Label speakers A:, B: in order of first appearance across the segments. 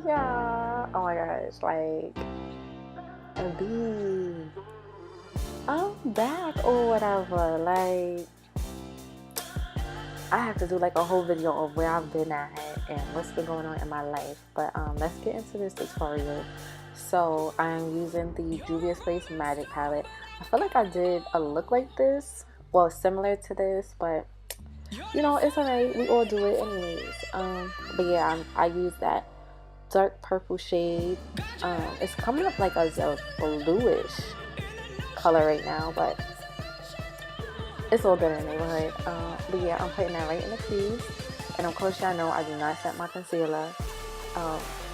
A: Yeah. Oh my gosh, like a bee. I'm back or whatever. Like, I have to do like a whole video of where I've been at and what's been going on in my life. But let's get into this tutorial. So I'm using the VIDEOFACE Magic palette. I feel like I did a look like this, well, similar to this, but you know, it's alright. We all do it anyways. But yeah, I use that dark purple shade. It's coming up like as a bluish color right now, but it's all good in the neighborhood. But yeah, I'm putting that right in the crease. And of course, y'all know I do not set my concealer.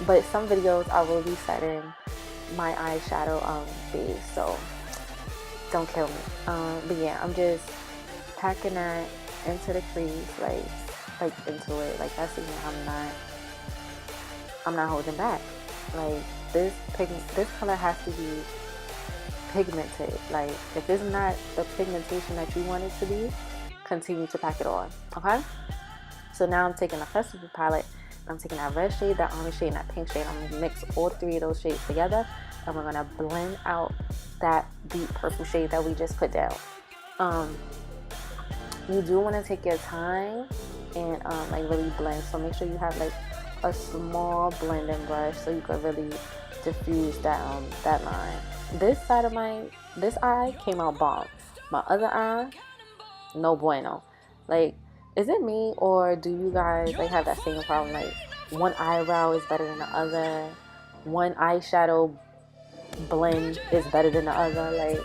A: But some videos I will be setting my eyeshadow base, so don't kill me. But yeah, I'm just packing that into the crease, like into it. Like that's even I'm not holding back. Like this color has to be pigmented. Like if it's not the pigmentation that you want it to be, continue to pack it on. Okay, so now I'm taking a festival palette. I'm taking that red shade, that orange shade, and that pink shade. I'm gonna mix all three of those shades together, and we're gonna blend out that deep purple shade that we just put down. You do want to take your time and like really blend, so make sure you have like a small blending brush so you can really diffuse that that line. This side of this eye came out bomb. My other eye, no bueno. Like, is it me or do you guys like have that same problem? Like one eyebrow is better than the other, one eyeshadow blend is better than the other. Like,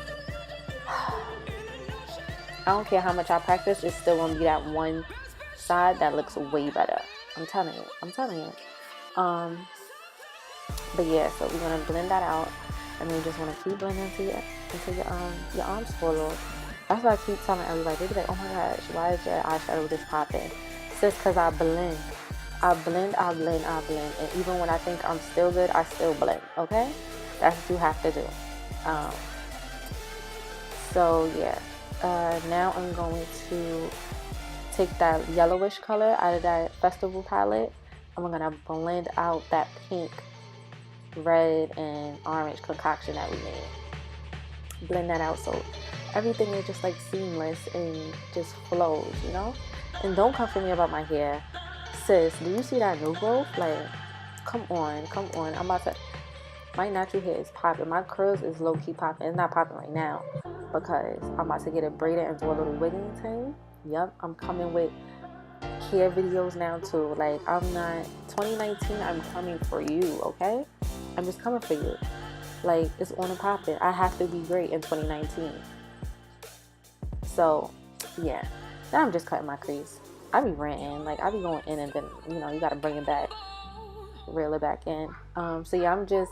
A: I don't care how much I practice, it's still gonna be that one side that looks way better. I'm telling you. But yeah, so we're gonna blend that out, and then you just wanna keep blending until your arms fall off. That's why I keep telling everybody. They be like, oh my gosh, why is your eyeshadow just popping? It's just because I blend. And even when I think I'm still good, I still blend, okay? That's what you have to do. So yeah, now I'm going to take that yellowish color out of that festival palette, and we're gonna blend out that pink, red, and orange concoction that we made. Blend that out so everything is just like seamless and just flows, you know? And don't come for me about my hair. Sis, do you see that new growth? Like, come on. I'm about to, my natural hair is popping. My curls is low-key popping. It's not popping right now because I'm about to get it braided and do a little wigging thing. Yep, I'm coming with hair videos now too. Like, 2019, I'm coming for you, okay? I'm just coming for you. Like, it's on and popping. I have to be great in 2019. So, yeah. Now I'm just cutting my crease. I be ranting. Like, I be going in and then, you know, you got to bring it back. Reel it back in. So, yeah, I'm just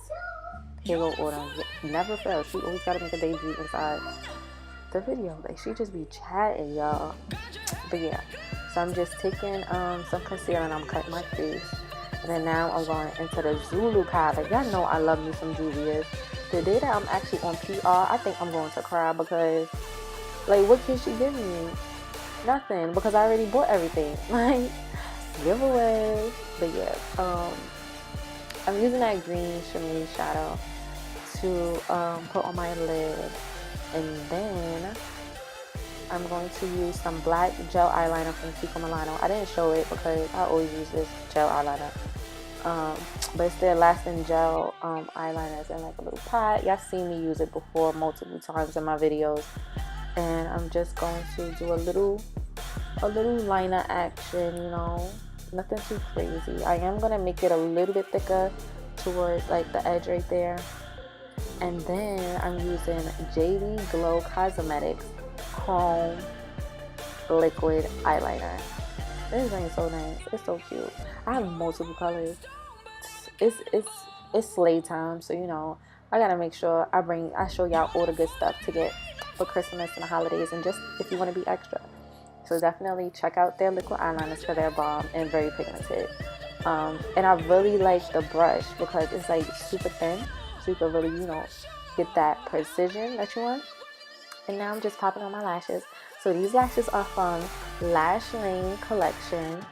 A: hero autumn. Never fails. She always got to make a debut inside the video. Like, she just be chatting, y'all. But, yeah. So, I'm just taking some concealer and I'm cutting my crease. And then now I'm going into the Zulu palette. Y'all know I love me some Julius. The day that I'm actually on PR, I think I'm going to cry because, like, what can she give me? Nothing, because I already bought everything. Like, giveaway. But yeah, I'm using that green shimmery shadow to put on my lid. And then I'm going to use some black gel eyeliner from Kiko Milano. I didn't show it because I always use this gel eyeliner. But it's their lasting gel eyeliners in like a little pot. Y'all seen me use it before multiple times in my videos. And I'm just going to do a little liner action, you know, nothing too crazy. I am going to make it a little bit thicker towards like the edge right there. And then I'm using JD Glow Cosmetics Chrome Liquid Eyeliner. This thing is so nice. It's so cute. I have multiple colors. It's Sleigh time, so you know I gotta make sure I show y'all all the good stuff to get for Christmas and the holidays, and just if you want to be extra. So definitely check out their liquid eyeliners for their bomb and very pigmented. And I really like the brush because it's like super thin, so you can really, you know, get that precision that you want. And now I'm just popping on my lashes. So these lashes are from Lash Lane Collection.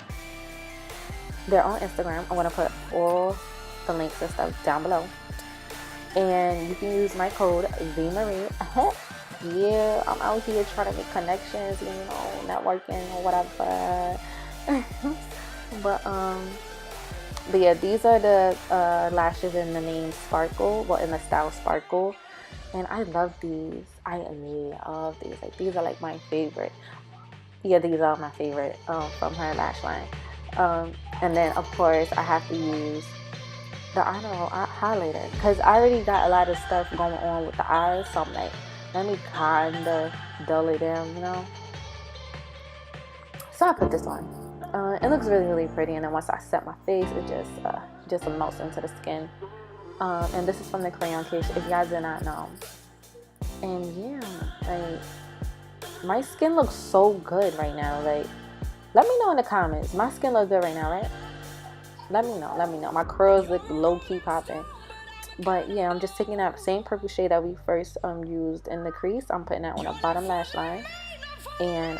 A: They're on Instagram. I'm gonna put all the links and stuff down below. And you can use my code VMarie. Yeah, I'm out here trying to make connections, you know, networking or whatever. But yeah, these are the lashes in the name Sparkle, well, in the style Sparkle. And I love these. I love these. Like, these are like my favorite. Yeah, these are my favorite from her lash line. And then of course I have to use the highlighter, because I already got a lot of stuff going on with the eyes, so I'm like, let me kinda dull it down, you know. So I put this on. It looks really, really pretty, and then once I set my face, it just melts into the skin. And this is from the crayon case, if you guys did not know. And yeah, like, my skin looks so good right now. Like, let me know in the comments. My skin looks good right now, right? Let me know. My curls look low-key popping. But yeah, I'm just taking that same purple shade that we first used in the crease. I'm putting that on the bottom lash line. And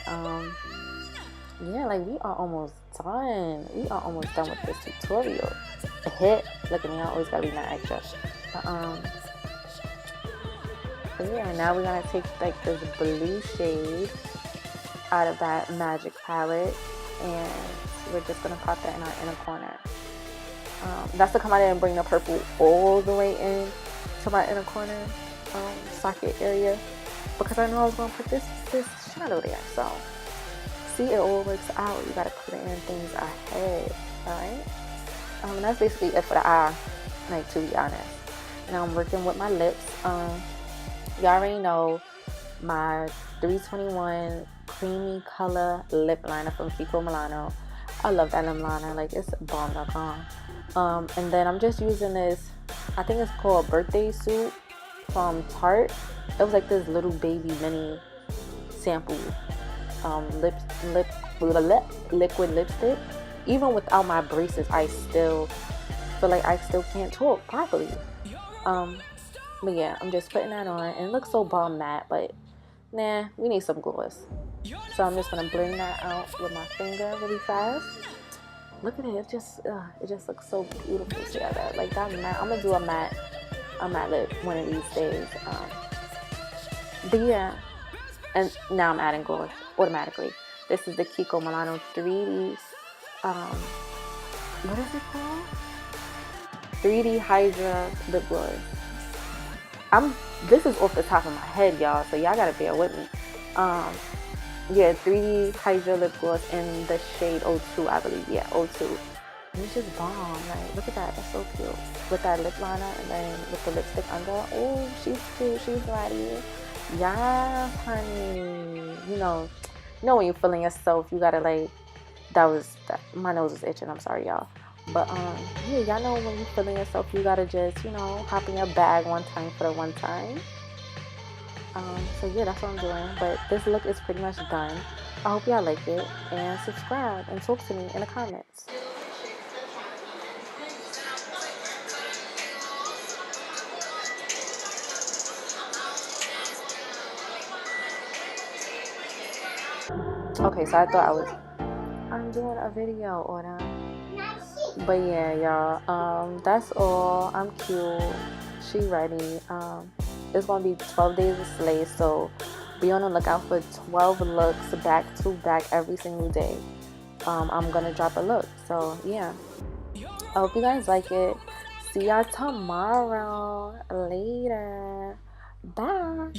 A: yeah, like, we are almost done. We are almost done with this tutorial. A hit. Look at me, I always gotta be that extra. But yeah, now we're gonna take like this blue shade out of that magic palette, and we're just gonna pop that in our inner corner. That's to come out and bring the purple all the way in to my inner corner socket area, because I know I was gonna put this shadow there. So see, it all works out. You gotta put in things ahead. All right. And that's basically it for the eye, like, to be honest. Now I'm working with my lips. You already know my 321 creamy color lip liner from Kiko Milano. I love that lip liner, like, it's bomb.com. And then I'm just using this, I think it's called Birthday Suit from Tarte. It was like this little baby mini sample liquid lipstick. Even without my braces, I still feel like I still can't talk properly. But yeah, I'm just putting that on, and it looks so bomb matte, but nah, we need some gloss. So I'm just gonna blend that out with my finger really fast. Look at it, it just looks so beautiful together. Like, that matte, I'm gonna do a matte lip one of these days. But yeah, and now I'm adding gloss automatically. This is the Kiko Milano 3D, what is it called? 3D Hydra LipGloss. This is off the top of my head, y'all, so y'all gotta bear with me. Yeah, 3D Hydra LipGloss in the shade 02, I believe. Yeah, 02. And it's just bomb. Like, look at that. That's so cute. With that lip liner and then with the lipstick under. Oh, she's cute. She's ready. Yeah, honey. You know when you're feeling yourself, you gotta, like, my nose is itching. I'm sorry, y'all. But yeah, y'all know when you're feeling yourself, you gotta just, hop in your bag one time for the one time. So yeah, that's what I'm doing. But this look is pretty much done. I hope y'all like it, and subscribe and talk to me in the comments. Okay, so I thought I'm doing a video on them. But yeah, y'all, that's all. I'm cute. She ready. It's gonna be 12 days of Sleigh, so be on the lookout for 12 looks back to back every single day. I'm gonna drop a look. So yeah, I hope you guys like it. See y'all tomorrow. Later. Bye.